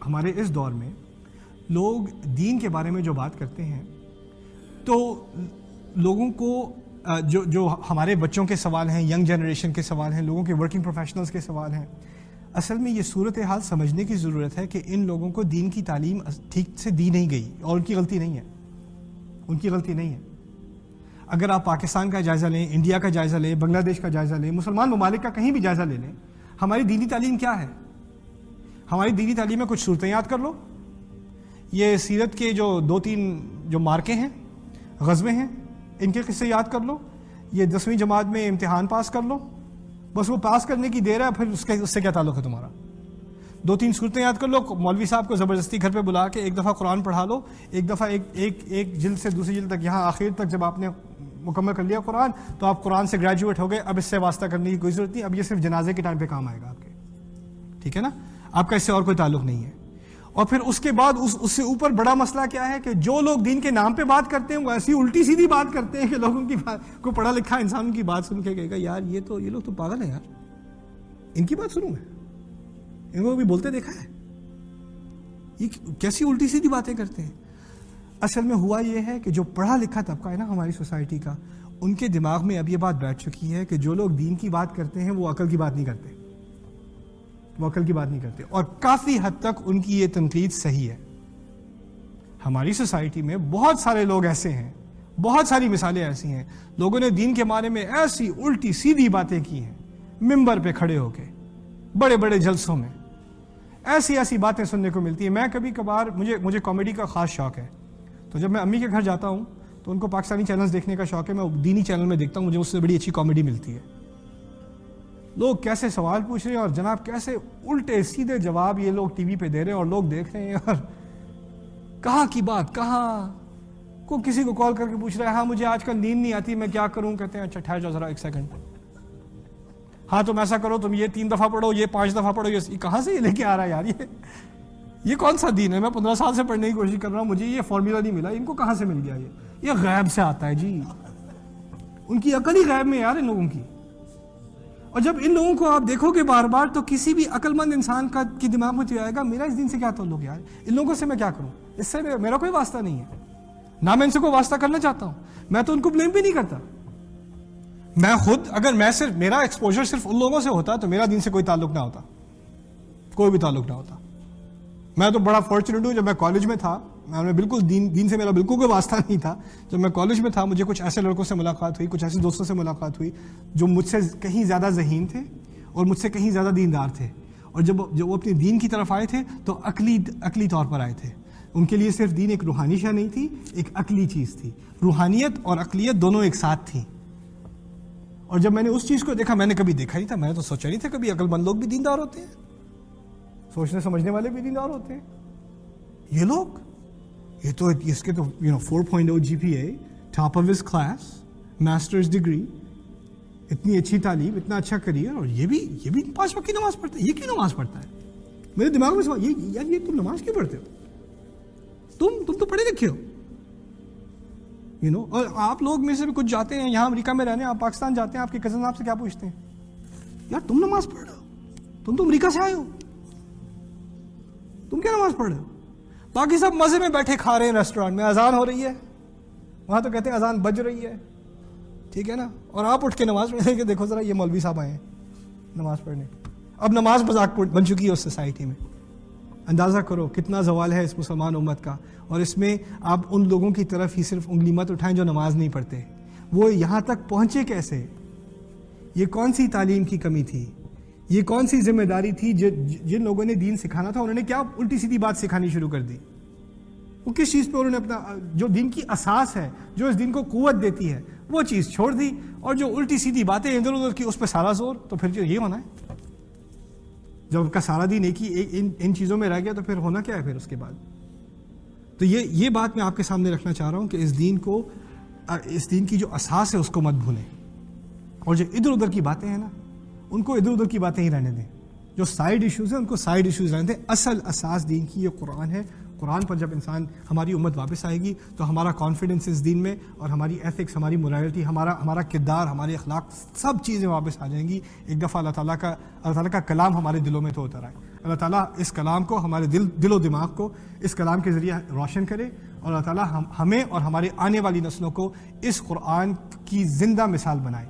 हमारे इस दौर में लोग दीन के बारे में जो बात करते हैं, तो लोगों को जो हमारे बच्चों के सवाल हैं, यंग जनरेशन के सवाल हैं, लोगों के वर्किंग प्रोफेशनल्स के सवाल हैं, असल में ये सूरत हाल समझने की ज़रूरत है कि इन लोगों को दीन की तालीम ठीक से दी नहीं गई, और उनकी गलती नहीं है, उनकी गलती नहीं है। अगर आप पाकिस्तान का जायज़ा लें, इंडिया का जायज़ा लें, बांग्लादेश का जायज़ा लें, मुसलमान ममालिक का कहीं भी जायज़ा ले लें, हमारी दीनी तालीम क्या है? हमारी दीनी तालीम में कुछ सूरतें याद कर लो, ये सीरत के जो 2-3 जो मार्के हैं, ग़ज़वे हैं, इनके किस्से याद कर लो, ये 10वीं जमात में इम्तिहान पास कर लो, बस वो पास करने की देर है, फिर उससे क्या ताल्लुक़ है तुम्हारा? 2-3 सूरतें याद कर लो, मौलवी साहब को ज़बरदस्ती घर पे बुला के एक दफ़ा कुरान पढ़ा लो, एक दफ़ा एक जिल्द से दूसरी जिल्द तक, यहाँ आखिर तक जब आपने मुकम्मल कर लिया कुरान, तो आप कुरान से ग्रेजुएट हो गए, अब इससे वास्ता करने की कोई ज़रूरत नहीं, अब ये सिर्फ जनाजे के टाइम पे काम आएगा आपके, ठीक है ना? आपका इससे और कोई ताल्लुक़ नहीं है। और फिर उसके बाद उससे ऊपर बड़ा मसला क्या है कि जो लोग दीन के नाम पे बात करते हैं वो ऐसी उल्टी सीधी बात करते हैं कि लोगों की बात को, पढ़ा लिखा इंसान की बात सुन के कहेगा यार ये लोग तो पागल है यार, इनकी बात सुनूं मैं? इनको भी बोलते देखा है? ये कैसी उल्टी सीधी बातें करते हैं। असल में हुआ ये है कि जो पढ़ा लिखा तबका है ना हमारी सोसाइटी का, उनके दिमाग में अब ये बात बैठ चुकी है कि जो लोग दीन की बात करते हैं वो अकल की बात नहीं करते, वो अकल की बात नहीं करते। और काफ़ी हद तक उनकी ये तनकीद सही है। हमारी सोसाइटी में बहुत सारे लोग ऐसे हैं, बहुत सारी मिसालें ऐसी हैं, लोगों ने दीन के बारे में ऐसी उल्टी सीधी बातें की हैं, मिंबर पे खड़े होके, बड़े बड़े जलसों में ऐसी ऐसी बातें सुनने को मिलती हैं। मैं कभी कभार, मुझे कॉमेडी का ख़ास शौक़ है, तो जब मैं अम्मी के घर जाता हूँ तो उनको पाकिस्तानी चैनल्स देखने का शौक़ है, मैं दीनी चैनल में देखता हूँ, मुझे उससे बड़ी अच्छी कॉमेडी मिलती है। लोग कैसे सवाल पूछ रहे हैं और जनाब कैसे उल्टे सीधे जवाब ये लोग टीवी पे दे रहे हैं और लोग देख रहे हैं। और कहाँ की बात कहाँ, को किसी को कॉल करके पूछ रहा है, हाँ मुझे आजकल नींद नहीं आती, मैं क्या करूँ? कहते हैं अच्छा ठहर जाओ जरा 1 सेकंड, हाँ तुम ऐसा करो, तुम ये 3 दफ़ा पढ़ो, ये 5 दफ़ा पढ़ो। ये कहाँ से ये लेके आ रहा है यार? ये कौन सा दीन है? मैं 15 साल से पढ़ने की कोशिश कर रहा हूँ, मुझे ये फॉर्मूला नहीं मिला, इनको कहाँ से मिल गया? ये गैब से आता है जी, उनकी अकल ही गैब में यार इन लोगों की। और जब इन लोगों को आप देखोगे बार बार, तो किसी भी अक्लमंद इंसान के दिमाग में तो आएगा मेरा इस दिन से क्या ताल्लुक यार, इन लोगों से मैं क्या करूँ, इससे मेरा कोई वास्ता नहीं है, ना मैं इनसे कोई वास्ता करना चाहता हूँ, मैं तो उनको ब्लेम भी नहीं करता। मैं खुद, अगर मेरा एक्सपोजर सिर्फ उन लोगों से होता तो मेरा दीन से कोई ताल्लुक ना होता, कोई भी ताल्लुक ना होता। मैं तो बड़ा फॉर्चुनेट हूँ, जब मैं कॉलेज में था, मैं बिल्कुल दीन से मेरा बिल्कुल कोई वास्ता नहीं था। जब मैं कॉलेज में था, मुझे कुछ ऐसे लड़कों से मुलाकात हुई, कुछ ऐसे दोस्तों से मुलाकात हुई जो मुझसे कहीं ज़्यादा ज़हीन थे और मुझसे कहीं ज़्यादा दीनदार थे। और जब वो अपनी दीन की तरफ आए थे तो अकली तौर पर आए थे। उनके लिए सिर्फ दीन एक रूहानी शय नहीं थी, एक अकली चीज़ थी। रूहानियत और अकलियत दोनों एक साथ थी। और जब मैंने उस चीज़ को देखा, मैंने कभी देखा नहीं था, मैंने तो सोचा नहीं था कभी अकलमंद लोग भी दीनदार होते हैं, सोचने समझने वाले भी दीनदार होते हैं। ये लोग, ये तो इसके तो 4.0 GPA, top of his class, masters degree, इतनी अच्छी तालीम, इतना अच्छा करियर, और ये भी 5 वक्त की नमाज पढ़ता है। ये क्यों नमाज पढ़ता है? मेरे दिमाग में सवाल, ये तुम नमाज क्यों पढ़ते हो? तुम तो पढ़े लिखे हो, और आप लोग में से भी कुछ जाते हैं यहाँ अमेरिका में रहने, आप पाकिस्तान जाते हैं, आपके कजन आपसे क्या पूछते हैं, यार तुम नमाज पढ़ रहे हो, तुम तो अमेरिका से आए हो, तुम क्या नमाज पढ़ रहे हो? बाकी सब मजे में बैठे खा रहे हैं, रेस्टोरेंट में अजान हो रही है, वहां तो कहते हैं अजान बज रही है, ठीक है ना, और आप उठ के नमाज पढ़ने के देखो जरा, ये मौलवी साहब आए हैं नमाज पढ़ने। अब नमाज मजाक बन चुकी है उस सोसाइटी में। अंदाज़ा करो कितना जवाल है इस मुसलमान उम्मत का। और इसमें आप उन लोगों की तरफ ही सिर्फ उंगली मत उठाएं जो नमाज नहीं पढ़ते। वो यहाँ तक पहुँचे कैसे? ये कौन सी तालीम की कमी थी? ये कौन सी जिम्मेदारी थी? जिन लोगों ने दीन सिखाना था, उन्होंने क्या उल्टी सीधी बात सिखानी शुरू कर दी? वो किस चीज़ पे उन्होंने अपना, जो दीन की असास है, जो इस दिन को कुव्वत देती है, वो चीज़ छोड़ दी, और जो उल्टी सीधी बातें इधर उधर की, उस पर सारा जोर। तो फिर ये होना है, जब आपका सारा दिन एक ही इन चीज़ों में रह गया, तो फिर होना क्या है फिर उसके बाद? तो ये बात मैं आपके सामने रखना चाह रहा हूँ कि इस दीन की जो असास है उसको मत भूलें, और जो इधर उधर की बातें हैं ना, उनको इधर उधर की बातें ही रहने दें। जो साइड इश्यूज़ हैं उनको साइड इश्यूज़ रहने दें। असल असास दीन की ये कुरान है, कुरान पर जब इंसान, हमारी उम्मत वापस आएगी तो हमारा कॉन्फिडेंस इस दीन में और हमारी एथिक्स, हमारी मोरालिटी, हमारा किरदार, हमारे अखलाक, सब चीज़ें वापस आ जाएंगी। एक दफ़ा अल्लाह ताला का कलाम हमारे दिलों में तो उतर आए। अल्लाह ताला इस कलाम को, हमारे दिलो दिमाग को इस कलाम के ज़रिए रोशन करे और अल्लाह ताला हमें और हमारे आने वाली नस्लों को इस कुरान की ज़िंदा मिसाल बनाए।